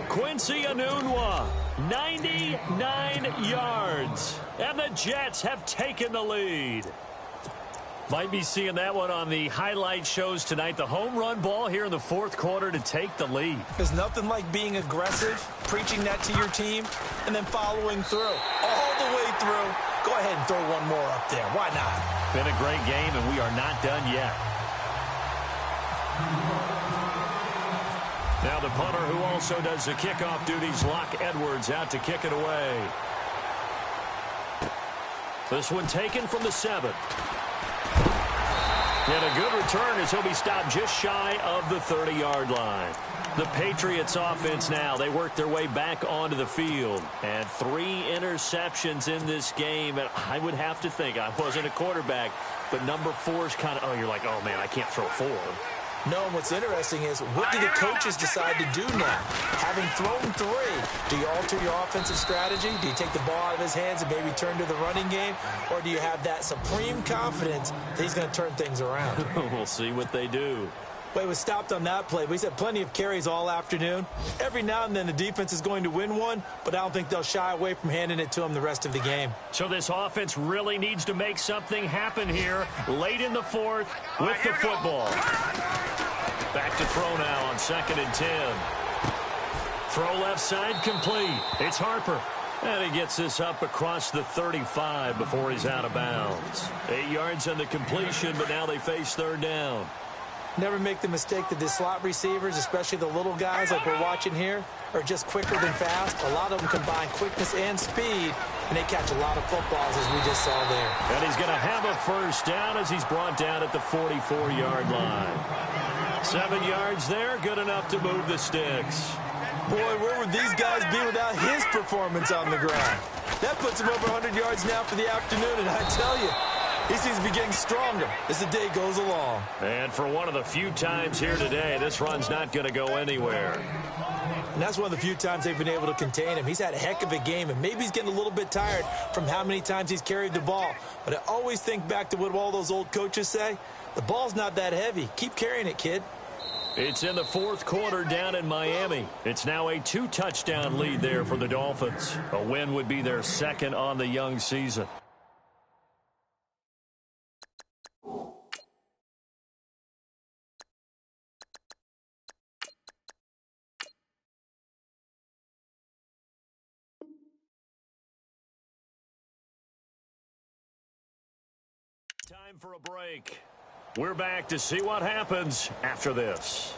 Quincy Enunwa, 99 yards. And the Jets have taken the lead. Might be seeing that one on the highlight shows tonight. The home run ball here in the fourth quarter to take the lead. There's nothing like being aggressive, preaching that to your team, and then following through. All the way through. Go ahead and throw one more up there. Why not? Been a great game, and we are not done yet. Now the punter who also does the kickoff duties, Locke Edwards, out to kick it away. This one taken from the 7. And a good return as he'll be stopped just shy of the 30-yard line. The Patriots offense now, they work their way back onto the field. And 3 interceptions in this game. And I would have to think, I wasn't a quarterback, but number 4 is kind of, oh, you're like, oh, man, I can't throw 4. No, and what's interesting is, what do the coaches decide to do now? Having thrown 3, do you alter your offensive strategy? Do you take the ball out of his hands and maybe turn to the running game? Or do you have that supreme confidence that he's going to turn things around? We'll see what they do. Well, he was stopped on that play, but he's had plenty of carries all afternoon. Every now and then the defense is going to win one, but I don't think they'll shy away from handing it to him the rest of the game. So this offense really needs to make something happen here late in the fourth with the football. Back to throw now on 2nd and 10. Throw left side complete. It's Harper. And he gets this up across the 35 before he's out of bounds. 8 yards on the completion, but now they face 3rd down. Never make the mistake that the slot receivers, especially the little guys like we're watching here, are just quicker than fast. A lot of them combine quickness and speed, and they catch a lot of footballs, as we just saw there. And he's going to have a 1st down as he's brought down at the 44-yard line. 7 yards there, good enough to move the sticks. Boy, where would these guys be without his performance on the ground? That puts him over 100 yards now for the afternoon, and I tell you, he seems to be getting stronger as the day goes along. And for one of the few times here today, this run's not going to go anywhere. And that's one of the few times they've been able to contain him. He's had a heck of a game, and maybe he's getting a little bit tired from how many times he's carried the ball. But I always think back to what all those old coaches say. The ball's not that heavy. Keep carrying it, kid. It's in the fourth quarter down in Miami. It's now a 2-touchdown lead there for the Dolphins. A win would be their 2nd on the young season. Time for a break. We're back to see what happens after this.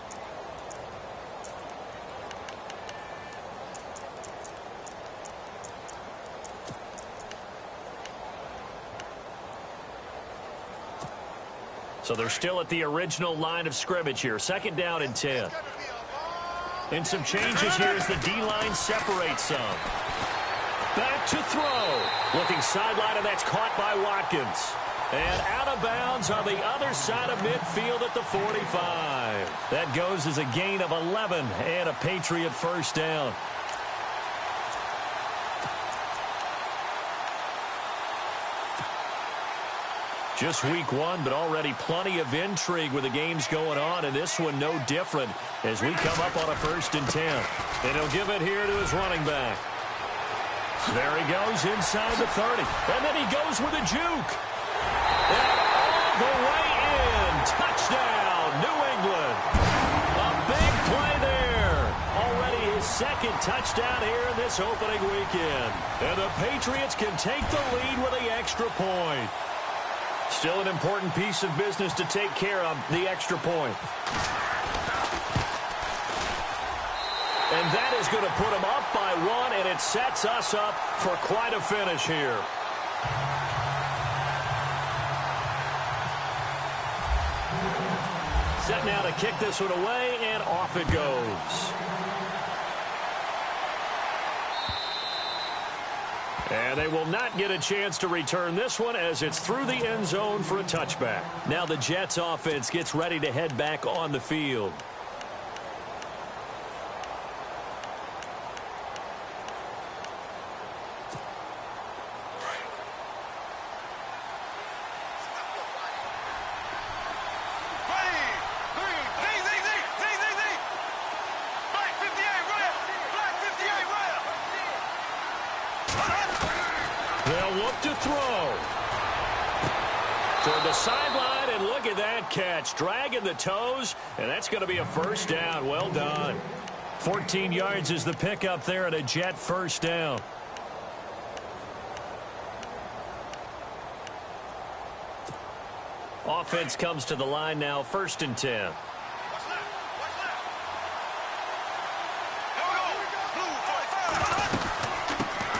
So they're still at the original line of scrimmage here. 2nd down and 10. And some changes here as the D-line separates some. Back to throw. Looking sideline, and that's caught by Watkins. And out of bounds on the other side of midfield at the 45. That goes as a gain of 11 and a Patriot 1st down. Just week 1, but already plenty of intrigue with the games going on, and this one no different as we come up on a 1st and 10. And he'll give it here to his running back. There he goes inside the 30. And then he goes with a juke. And all the way in. Touchdown, New England. A big play there. Already his 2nd touchdown here in this opening weekend. And the Patriots can take the lead with the extra point. Still an important piece of business to take care of, the extra point. And that is going to put them up by 1, and it sets us up for quite a finish here. Set now to kick this one away, and off it goes. And they will not get a chance to return this one as it's through the end zone for a touchback. Now the Jets offense gets ready to head back on the field. They'll look to throw. Toward the sideline, and look at that catch. Dragging the toes, and that's going to be a first down. Well done. 14 yards is the pickup there at a Jet first down. Offense comes to the line now, 1st and 10.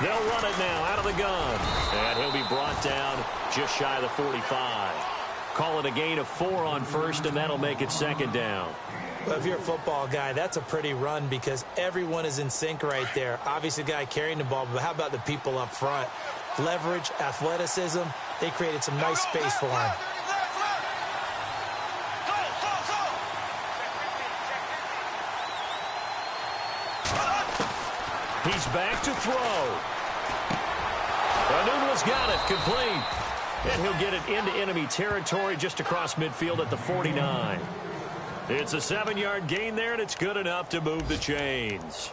They'll run it now out of the gun. And he'll be brought down just shy of the 45. Call it a gain of 4 on first, and that'll make it 2nd down. Well, if you're a football guy, that's a pretty run because everyone is in sync right there. Obviously, the guy carrying the ball, but how about the people up front? Leverage, athleticism, they created some nice space for him. He's back to throw. Anuno's got it, complete. And he'll get it into enemy territory just across midfield at the 49. It's a 7-yard gain there, and it's good enough to move the chains.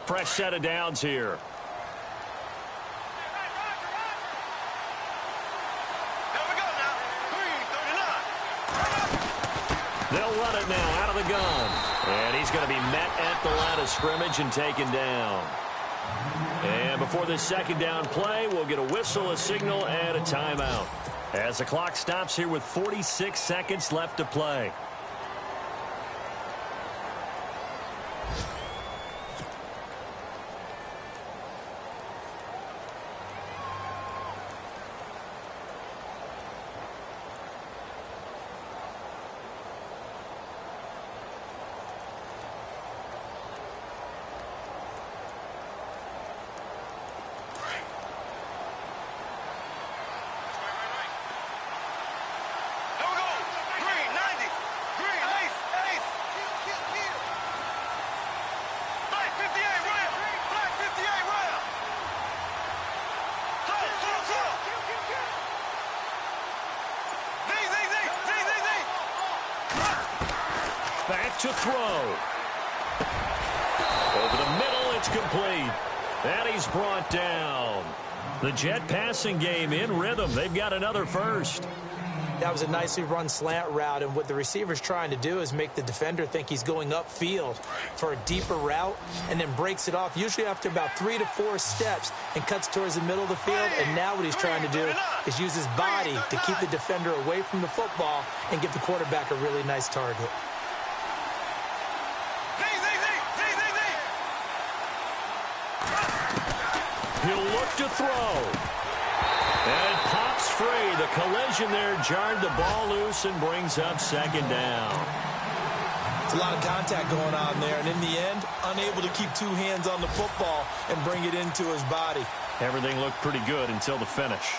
Fresh set of downs here. They'll run it now out of the gun. And he's going to be met at the line of scrimmage and taken down. And before this 2nd down play, we'll get a whistle, a signal, and a timeout. As the clock stops here with 46 seconds left to play. Back to throw. Over the middle, it's complete. And he's brought down. The Jet passing game in rhythm. They've got another first. That was a nicely run slant route, and what the receiver's trying to do is make the defender think he's going upfield for a deeper route and then breaks it off, usually after about 3 to 4 steps, and cuts towards the middle of the field. And now what he's trying to do is use his body to keep the defender away from the football and give the quarterback a really nice target. He'll look to throw. And it pops free. The collision there jarred the ball loose and brings up 2nd down. It's a lot of contact going on there, and in the end, unable to keep 2 hands on the football and bring it into his body. Everything looked pretty good until the finish.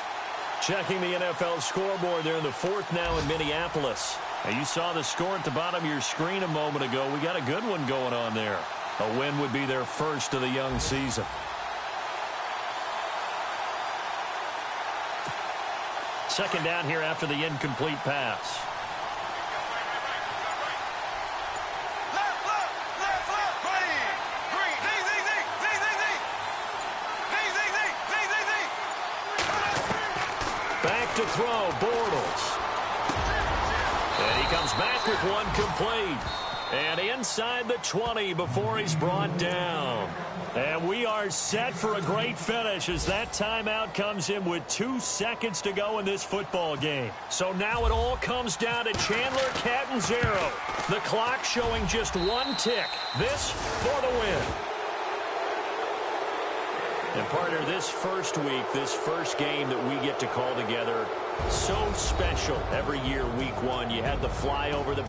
Checking the NFL scoreboard there in the 4th now in Minneapolis. Now you saw the score at the bottom of your screen a moment ago. We got a good one going on there. A win would be their first of the young season. 2nd down here after the incomplete pass. Back to throw, Bortles. And he comes back with one complete. And inside the 20 before he's brought down. And we are set for a great finish as that timeout comes in with 2 seconds to go in this football game. So now it all comes down to Chandler Catanzaro. The clock showing just 1 tick. This for the win. And partner, this first week, this first game that we get to call together, so special every year, week 1. You had the fly over the